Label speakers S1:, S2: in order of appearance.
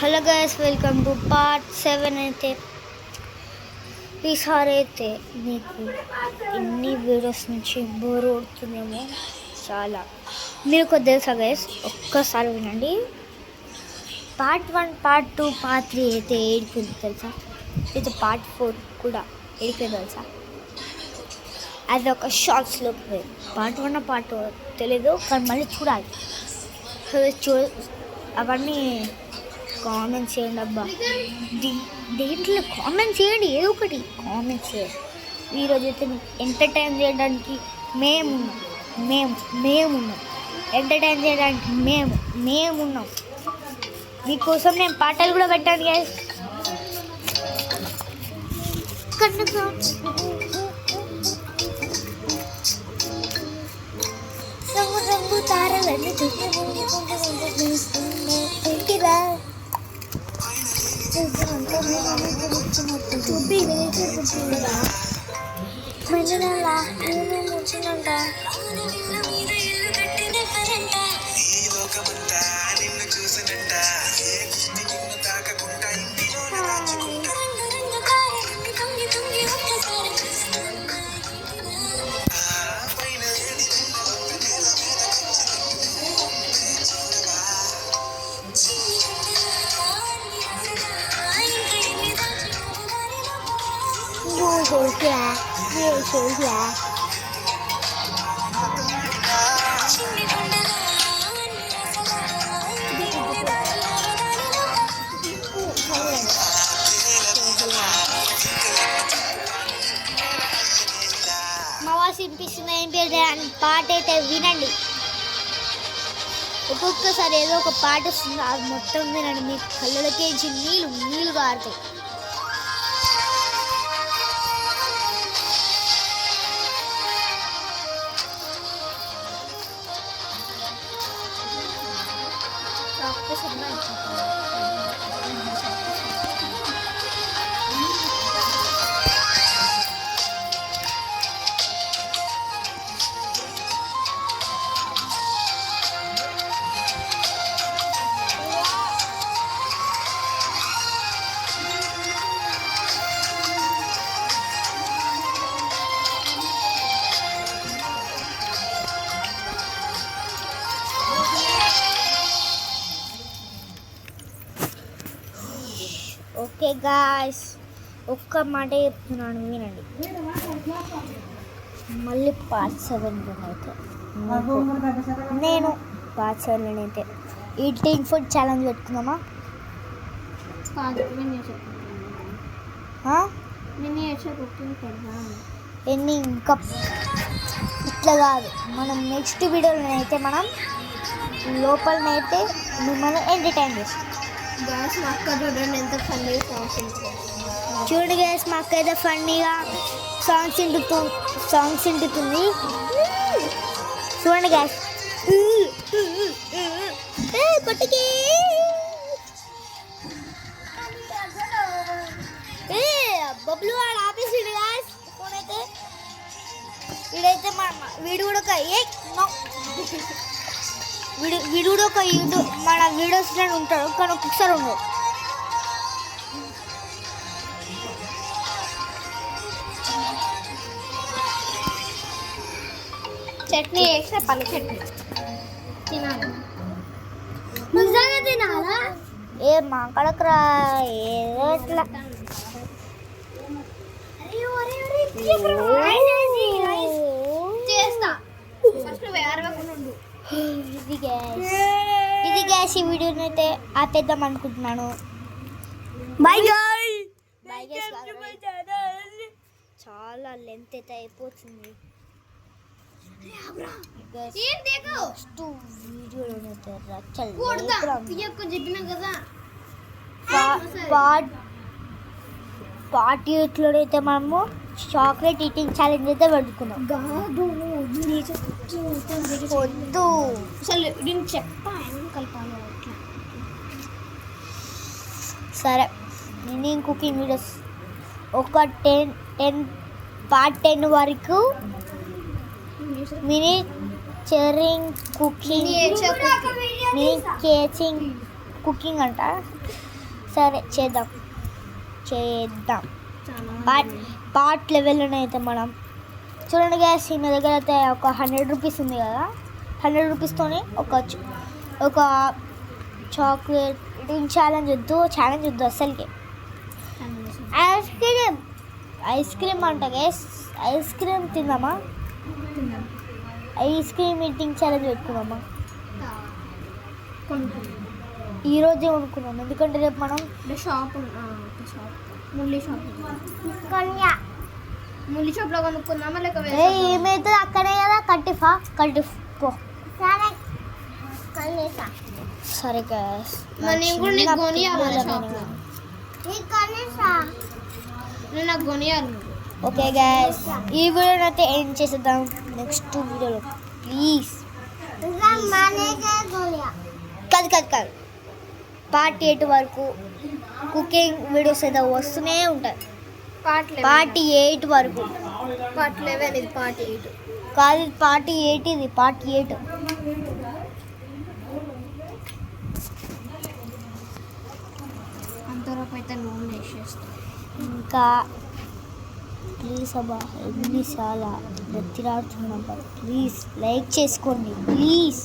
S1: Hello guys, welcome to part 7. అయితే ఈసారి అయితే మీకు ఇన్ని వీడియోస్ నుంచి బోర్ కొడుతుందేమో చాలా. మీరు కొద్ది తెలుసా గైస్, ఒక్కసారి వినండి. పార్ట్ 1, పార్ట్ 2, పార్ట్ 3 అయితే ఏడిపోయింది తెలుసా. అయితే పార్ట్ 4 కూడా ఏడిపోయింది తెలుసా. అది ఒక షార్ట్స్లోకి పోయింది. పార్ట్ 1 పార్ట్ 2 తెలీదు, కానీ మళ్ళీ చూడాలి. అవన్నీ కామెంట్స్ చేయండి అబ్బా. దేంట్లో కామెంట్స్ చేయండి, ఏదో ఒకటి కామెంట్స్ చేయండి. ఈరోజు అయితే మీకు ఎంటర్టైన్ చేయడానికి మేమున్నాం. ఎంటర్టైన్ చేయడానికి మేమున్నాం. మీకోసం నేను పాటలు కూడా పెట్టాను గైస్. రంగు రంగు తారలన్నీ చూపి వచ్చిందంట. మా వాసి వినిపిస్తుంది ఏం పేరు అని పాట అయితే వినండి. ఒక్కొక్కసారి ఏదో ఒక పాట వస్తుంది, అది మొత్తం వినండి. మీ కళ్ళకి నీళ్ళు కారుతాయి. ఓకే గాయ్స్, ఒక్క మాట చెప్తున్నాను వినండి. మళ్ళీ పార్ట్ 7 అయితే నేను పార్ట్ 7 అయితే ఈటింగ్ ఫుడ్ ఛాలెంజ్ పెట్టుకుందామా? ఎన్ని ఇంకా ఇట్లా కాదు, మనం నెక్స్ట్ వీడియోలోనైతే మనం లోపలనైతే మిమ్మల్ని ఎంటర్టైన్ చేస్తాం. గ్యాస్ మా అక్క చూడండి ఎంత ఫన్నీగా చూడండి గ్యాస్, మా అక్క అయితే ఫన్నీగా సాంగ్స్ వింటుంది. చూడండి గ్యాస్, కొట్టుకి బబ్లు వాడు ఆపేసిండు గ్యాస్. ఫోనైతే వీడైతే వీడు కూడా ఒక వీడు కూడా ఒక మన వీడియోస్లో ఉంటాడు, కానీ ఒక్కొక్కసారి ఉండవు. చట్నీ వేస్తే పల్లి చట్నీ తినాలి. నిజంగా తినాలా? ఏ మాకడకరా ఏదో ఇట్లా చేస్తా. ఇది గ్యాస్ ఈ వీడియోని అయితే ఆపేద్దాం అనుకుంటున్నాను. By guys. చాలా లెంత్ అయితే అయిపోతుంది. పార్ట్ 8లో అయితే మనము చాక్లెట్ ఈటింగ్ ఛాలెంజ్ అయితే పెట్టుకున్నాం. వద్దు అసలు నేను సరే, నేను కుకింగ్ వీడియోస్ ఒక 10 పార్ట్ 10 వరకు మినీ చెరింగ్ కుకింగ్, మినీ కేచింగ్ కుకింగ్ అంట. సరే చేద్దాం పార్ట్ లెవెల్లోనే అయితే మనం చూడండి గ్యాస్. ఈయన దగ్గర అయితే ఒక 100 రూపీస్ ఉంది కదా, 100 రూపీస్తోనే ఒక చాక్లెట్ ఈటింగ్ ఛాలెంజ్ వద్దు అసలుకి. ఐస్ క్రీమ్ అంట గ్యాస్. ఐస్ క్రీమ్ తిందామా? ఐస్ క్రీమ్ ఈటింగ్ ఛాలెంజ్ పెట్టుకుందామా? ఈరోజే కొనుక్కున్నాం, ఎందుకంటే రేపు మనం
S2: ముల్లి షాప్లో కొనుక్కుందామా లేక
S1: ఏమైతుంది అక్కడే కదా. కట్టిఫ్ పో. సరే గ్యాస్. ఓకే గ్యాస్, ఈ వీడియోని అయితే ఎండ్ చేసేద్దాం. నెక్స్ట్ వీడియోలో ప్లీజ్ కాదు పార్ట్ 8 వరకు కుకింగ్ వీడియోస్ అయితే వస్తూనే ఉంటాయి. పార్ట్ 8 వరకు.
S2: పార్ట్ 11 ఇది పార్ట్ 8
S1: కాదు, పార్ట్ 8 ఇది పార్ట్ 8.
S2: అంతవరకు అయితే నూనె వేసేస్తాం.
S1: ఇంకా ప్లీజ్ అబ్బా, ఎన్నిసార్లు బతిరాడుతున్నాం. ప్లీజ్ లైక్ చేసుకోండి ప్లీజ్.